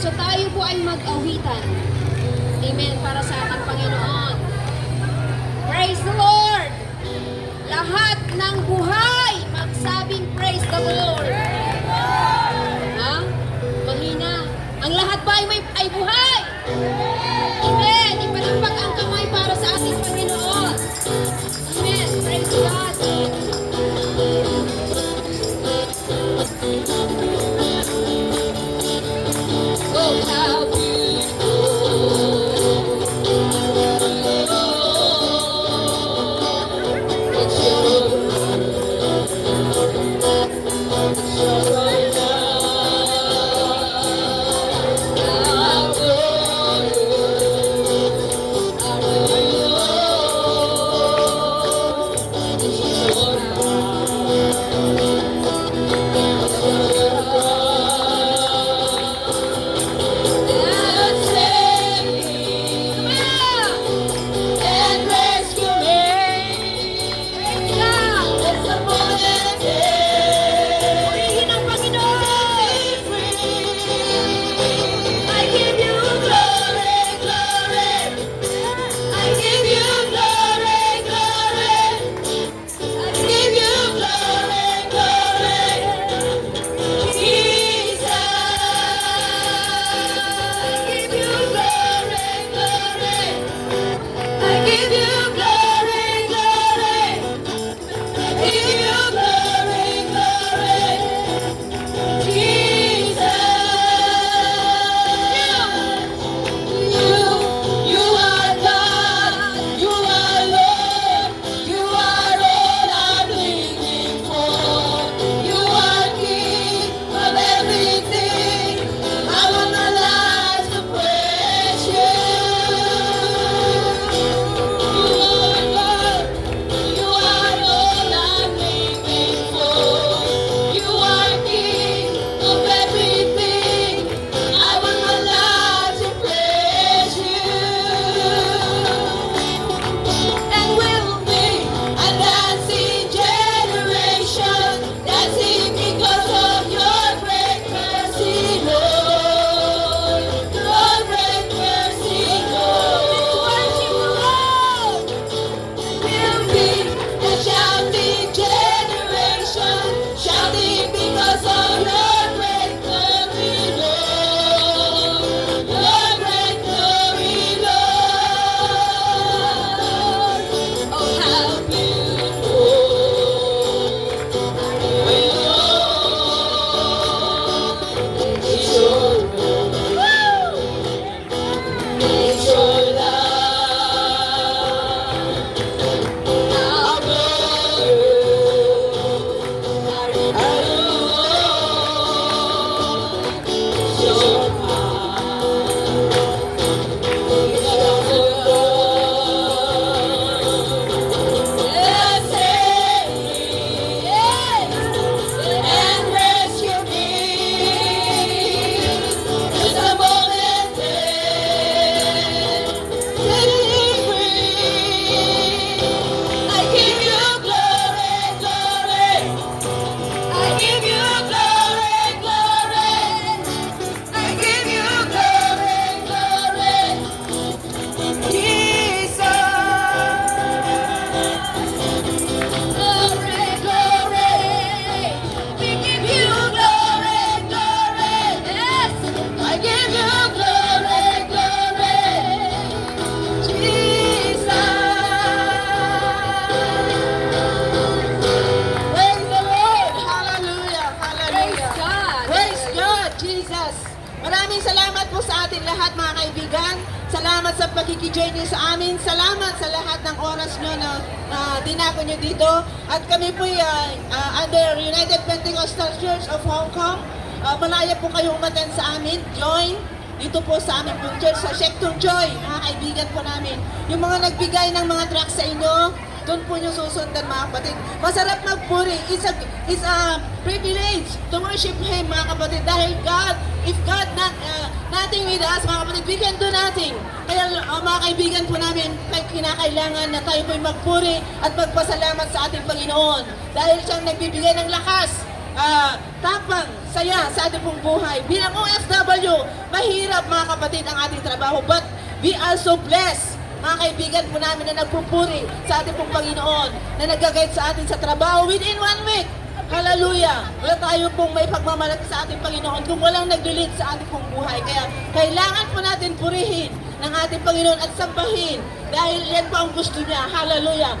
So tayo po ay mag-awitan. Amen. Para sa ating Panginoon. Praise the Lord! Lahat ng buhay, magsabing praise the Lord. Ha? Mahina. Ang lahat ba ay buhay? Amen. Ipalagpag ang kamay para sa ating Panginoon. Amen. Praise God. Oh, how lahat mga kaibigan. Salamat sa pagkikijoin niyo sa amin. Salamat sa lahat ng oras nyo na dinako nyo dito. At kami po under United Pentecostal Church of Hong Kong. Malaya po kayo umaten sa amin. Join dito po sa aming pong church sa Shektung Joy, mga kaibigan po namin. Yung mga nagbigay ng mga tracts sa inyo, doon po nyo susundan mga kapatid. Masarap magpuri. It's a privilege to worship Him mga kapatid. Dahil God, if God nothing with us mga kapatid, we can do nothing. Kaya mga kaibigan po namin, kinakailangan na tayo po'y magpuri at magpasalamat sa ating Panginoon. Dahil siyang nagbibigay ng lakas. tapang, saya sa ating pong buhay. Bilang OFW, mahirap mga kapatid ang ating trabaho, but we are so blessed. Mga kaibigan po namin na nagpupuri sa ating pong Panginoon, na nag-guide sa atin sa trabaho within 1 week. Hallelujah! Wala tayo pong may pagmamalaki sa ating Panginoon kung walang nag-lead sa ating pong buhay. Kaya kailangan po natin purihin ng ating Panginoon at sambahin dahil yan po ang gusto niya. Hallelujah!